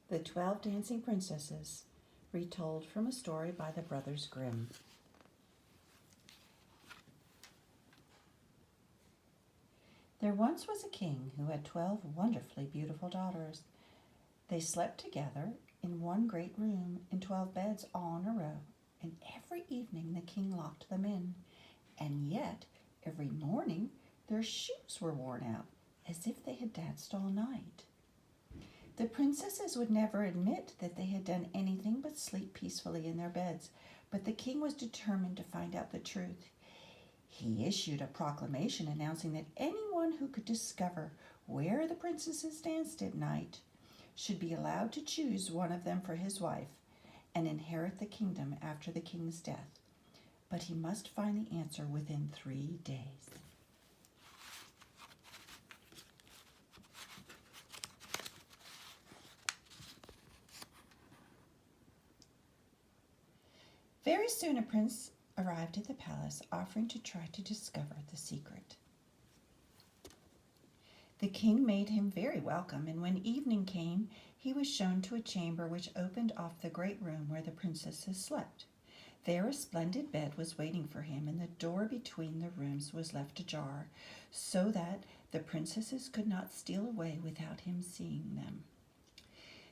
The 12 Dancing Princesses, retold from a story by the Brothers Grimm. There once was a king who had 12 wonderfully beautiful daughters. They slept together in one great room in 12 beds all in a row, and every evening the king locked them in. And yet, every morning their shoes were worn out, as if they had danced all night. The princesses would never admit that they had done anything but sleep peacefully in their beds, but the king was determined to find out the truth. He issued a proclamation announcing that anyone who could discover where the princesses danced at night should be allowed to choose one of them for his wife and inherit the kingdom after the king's death. But he must find the answer within 3 days. Very soon a prince arrived at the palace, offering to try to discover the secret. The king made him very welcome, and when evening came, he was shown to a chamber which opened off the great room where the princesses slept. There a splendid bed was waiting for him, and the door between the rooms was left ajar, so that the princesses could not steal away without him seeing them.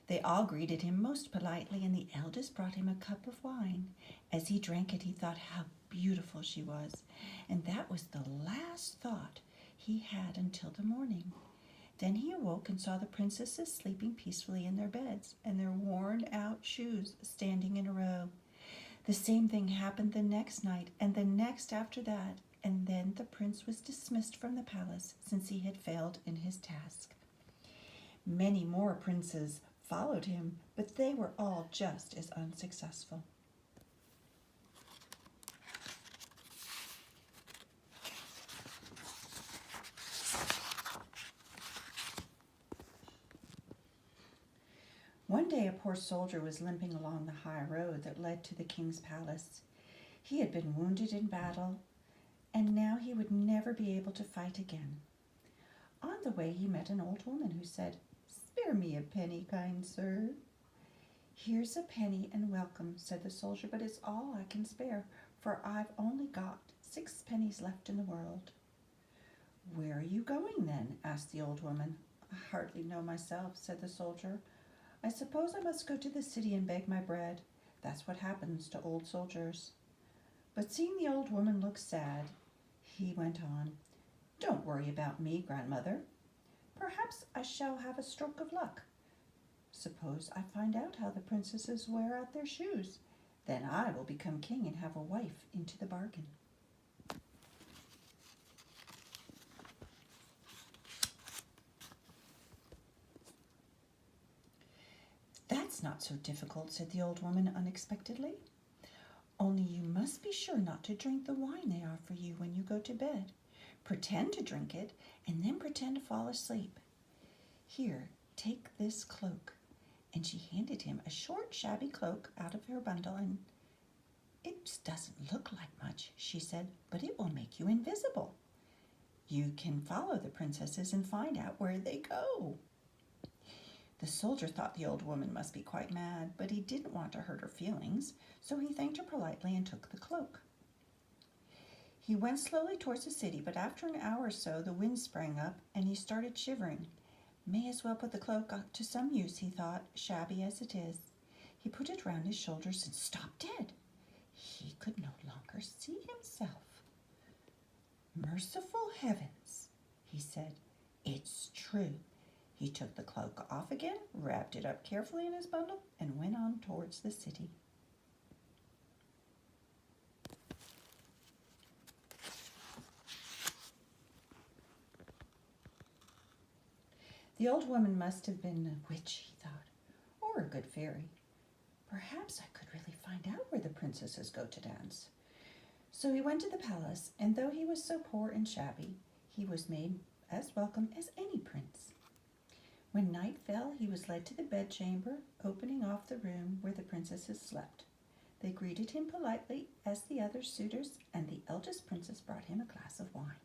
They all greeted him most politely, and the eldest brought him a cup of wine. As he drank it, he thought how beautiful she was, and that was the last thought he had until the morning. Then he awoke and saw the princesses sleeping peacefully in their beds, and their worn-out shoes standing in a row. The same thing happened the next night, and the next after that, and then the prince was dismissed from the palace, since he had failed in his task. Many more princes followed him, but they were all just as unsuccessful. One day a poor soldier was limping along the high road that led to the king's palace. He had been wounded in battle, and now he would never be able to fight again. On the way he met an old woman who said, "Spare me a penny, kind sir." "Here's a penny and welcome," said the soldier, "but it's all I can spare, for I've only got 6 pennies left in the world." "Where are you going then?" asked the old woman. "I hardly know myself," said the soldier. "I suppose I must go to the city and beg my bread. That's what happens to old soldiers." But seeing the old woman look sad, he went on, "Don't worry about me, grandmother. Perhaps I shall have a stroke of luck. Suppose I find out how the princesses wear out their shoes. Then I will become king and have a wife into the bargain." "That's not so difficult," said the old woman unexpectedly. "Only you must be sure not to drink the wine they offer you when you go to bed. Pretend to drink it, and then pretend to fall asleep. Here, take this cloak." And she handed him a short, shabby cloak out of her bundle. "And it doesn't look like much," she said, "but it will make you invisible. You can follow the princesses and find out where they go." The soldier thought the old woman must be quite mad, but he didn't want to hurt her feelings, so he thanked her politely and took the cloak. He went slowly towards the city, but after an hour or so the wind sprang up and he started shivering. "May as well put the cloak to some use," he thought, "shabby as it is." He put it round his shoulders and stopped dead. He could no longer see himself. "Merciful heavens," he said, "it's true." He took the cloak off again, wrapped it up carefully in his bundle, and went on towards the city. The old woman must have been a witch, he thought, or a good fairy. Perhaps I could really find out where the princesses go to dance. So he went to the palace, and though he was so poor and shabby, he was made as welcome as any prince. When night fell, he was led to the bedchamber, opening off the room where the princesses slept. They greeted him politely as the other suitors, and the eldest princess brought him a glass of wine.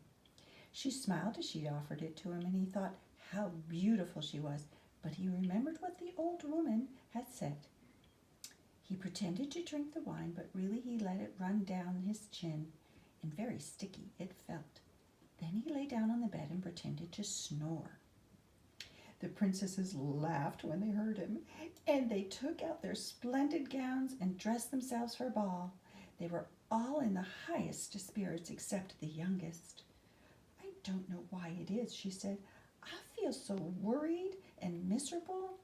She smiled as she offered it to him, and he thought how beautiful she was, But he remembered what the old woman had said. He pretended to drink the wine, but really he let it run down his chin, and very sticky it felt. Then he lay down on the bed and pretended to snore. The princesses laughed when they heard him, and they took out their splendid gowns and dressed themselves for a ball. They were all in the highest spirits except the youngest. "I don't know why it is," she said. "I feel so worried and miserable.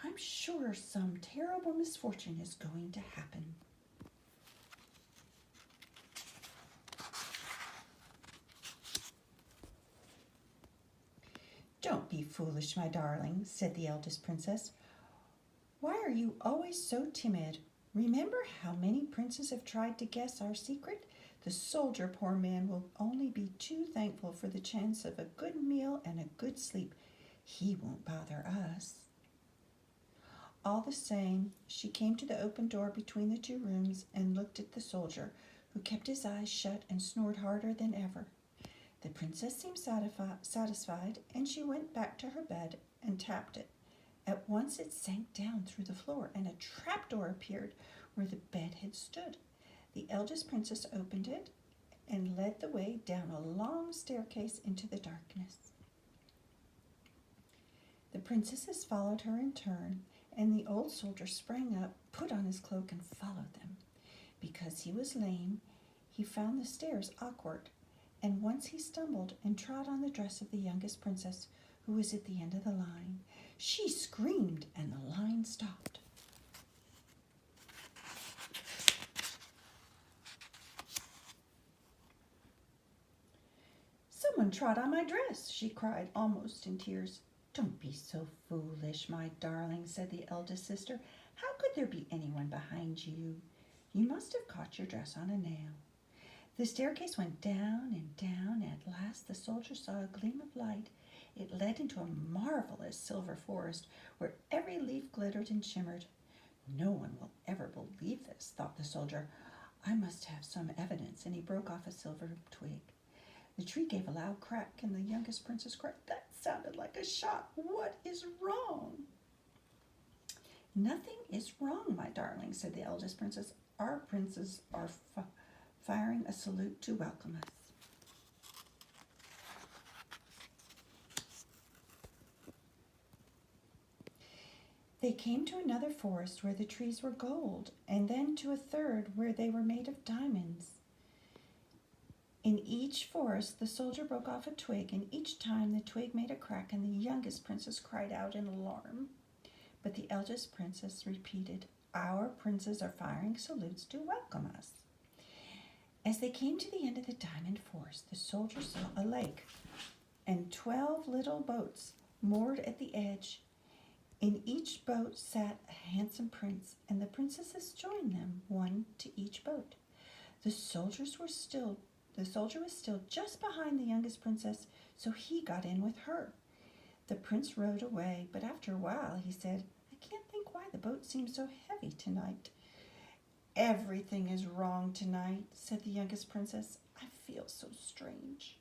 I'm sure some terrible misfortune is going to happen." "Don't be foolish, my darling," said the eldest princess. "Why are you always so timid? Remember how many princes have tried to guess our secret? The soldier, poor man, will only be too thankful for the chance of a good meal and a good sleep. He won't bother us." All the same, she came to the open door between the two rooms and looked at the soldier, who kept his eyes shut and snored harder than ever. The princess seemed satisfied, and she went back to her bed and tapped it. At once it sank down through the floor, and a trapdoor appeared where the bed had stood. The eldest princess opened it and led the way down a long staircase into the darkness. The princesses followed her in turn, and the old soldier sprang up, put on his cloak, and followed them. Because he was lame, he found the stairs awkward, and once he stumbled and trod on the dress of the youngest princess, who was at the end of the line. She screamed, and the line stopped. "Someone trod on my dress," she cried, almost in tears. "Don't be so foolish, my darling," said the eldest sister. "How could there be anyone behind you? You must have caught your dress on a nail." The staircase went down and down. At last the soldier saw a gleam of light. It led into a marvelous silver forest where every leaf glittered and shimmered. "No one will ever believe this," thought the soldier. "I must have some evidence," and he broke off a silver twig. The tree gave a loud crack, and the youngest princess cried, "That sounded like a shot. What is wrong?" "Nothing is wrong, my darling," said the eldest princess. "Our princes are firing a salute to welcome us." They came to another forest where the trees were gold, and then to a third where they were made of diamonds. In each forest the soldier broke off a twig, and each time the twig made a crack, and the youngest princess cried out in alarm. But the eldest princess repeated, "Our princes are firing salutes to welcome us." As they came to the end of the diamond forest, the soldier saw a lake and 12 little boats moored at the edge. In each boat sat a handsome prince, and the princesses joined them, one to each boat. The soldier was still just behind the youngest princess, so he got in with her. The prince rowed away, but after a while he said, "I can't think why the boat seems so heavy tonight." "Everything is wrong tonight," said the youngest princess. "I feel so strange."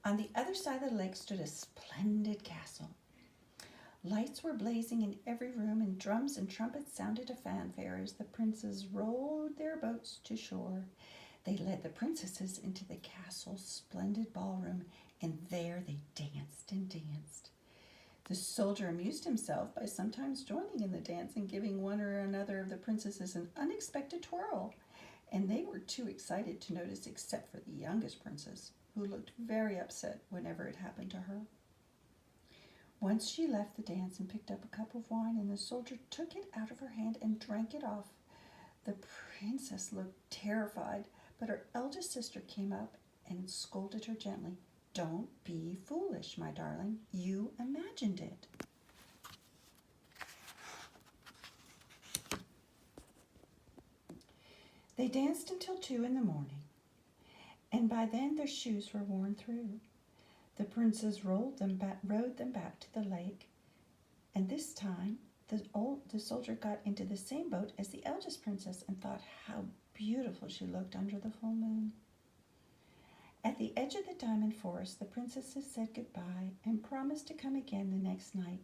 On the other side of the lake stood a splendid castle. Lights were blazing in every room, and drums and trumpets sounded a fanfare as the princes rowed their boats to shore. They led the princesses into the castle's splendid ballroom, and there they danced and danced. The soldier amused himself by sometimes joining in the dance and giving one or another of the princesses an unexpected twirl, and they were too excited to notice except for the youngest princess, who looked very upset whenever it happened to her. Once she left the dance and picked up a cup of wine, and the soldier took it out of her hand and drank it off. The princess looked terrified, but her eldest sister came up and scolded her gently. "Don't be foolish, my darling. You imagined it." They danced until 2 in the morning, and by then their shoes were worn through. The princes rowed them back to the lake, and this time the soldier got into the same boat as the eldest princess and thought how beautiful she looked under the full moon. At the edge of the diamond forest, the princesses said goodbye and promised to come again the next night,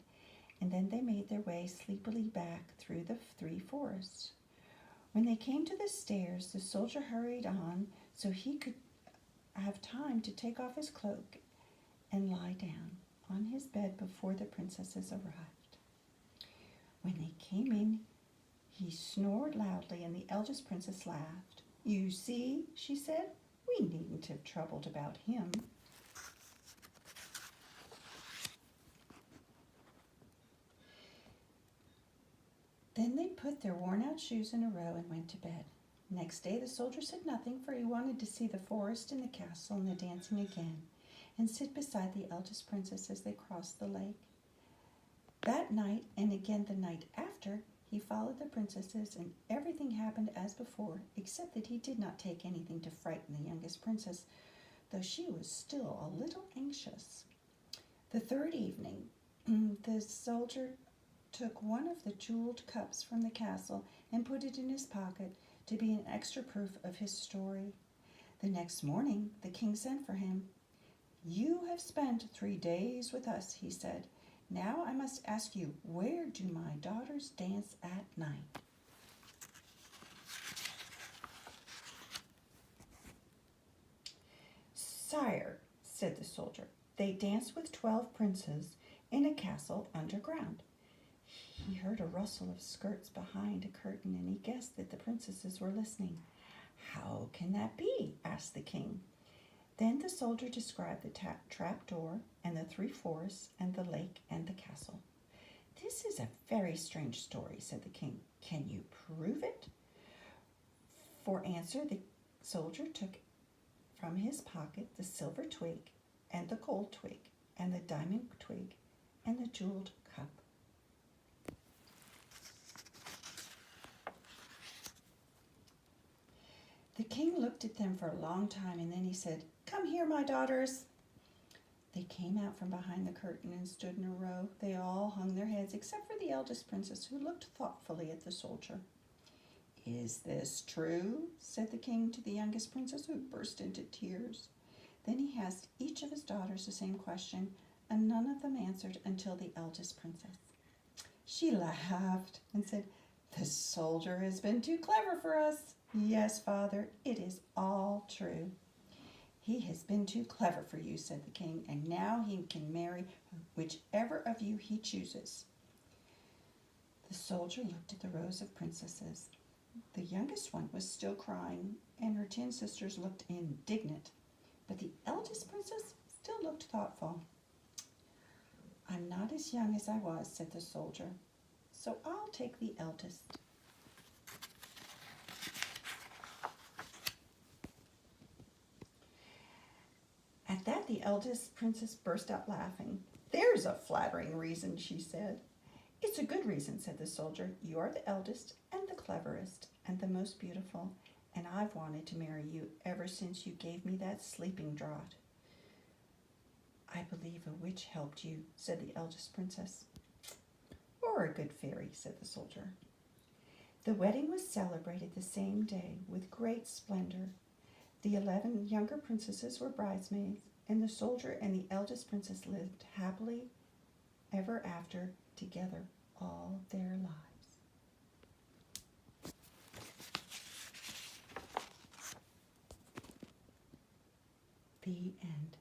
and then they made their way sleepily back through the three forests. When they came to the stairs, the soldier hurried on so he could have time to take off his cloak and lie down on his bed before the princesses arrived. When they came in, he snored loudly, and the eldest princess laughed. "You see," she said, "we needn't have troubled about him." Then they put their worn-out shoes in a row and went to bed. Next day the soldier said nothing, for he wanted to see the forest and the castle and the dancing again, and sit beside the eldest princess as they crossed the lake. That night, and again the night after, he followed the princesses, and everything happened as before, except that he did not take anything to frighten the youngest princess, though she was still a little anxious. The third evening, the soldier took one of the jeweled cups from the castle and put it in his pocket to be an extra proof of his story. The next morning, the king sent for him. "You have spent 3 days with us," he said. "Now I must ask you, where do my daughters dance at night?" "Sire," said the soldier, "they dance with 12 princes in a castle underground." He heard a rustle of skirts behind a curtain, and he guessed that the princesses were listening. "How can that be?" asked the king. Then the soldier described the trap door and the 3 forests and the lake and the castle. "This is a very strange story," said the king. "Can you prove it?" For answer, the soldier took from his pocket the silver twig and the gold twig and the diamond twig and the jeweled cup. The king looked at them for a long time, and then he said, "Come here, my daughters." They came out from behind the curtain and stood in a row. They all hung their heads, except for the eldest princess, who looked thoughtfully at the soldier. "Is this true?" said the king to the youngest princess, who burst into tears. Then he asked each of his daughters the same question, and none of them answered until the eldest princess. She laughed and said, "The soldier has been too clever for us." "Yes, father, it is all true." "He has been too clever for you," said the king, "and now he can marry whichever of you he chooses." The soldier looked at the rows of princesses. The youngest one was still crying, and her 10 sisters looked indignant, but the eldest princess still looked thoughtful. "I'm not as young as I was," said the soldier, "so I'll take the eldest." At that, the eldest princess burst out laughing. "There's a flattering reason," she said. "It's a good reason," said the soldier. "You are the eldest and the cleverest and the most beautiful, and I've wanted to marry you ever since you gave me that sleeping draught." "I believe a witch helped you," said the eldest princess. "Or a good fairy," said the soldier. The wedding was celebrated the same day with great splendor. The 11 younger princesses were bridesmaids, and the soldier and the eldest princess lived happily ever after together all their lives. The end.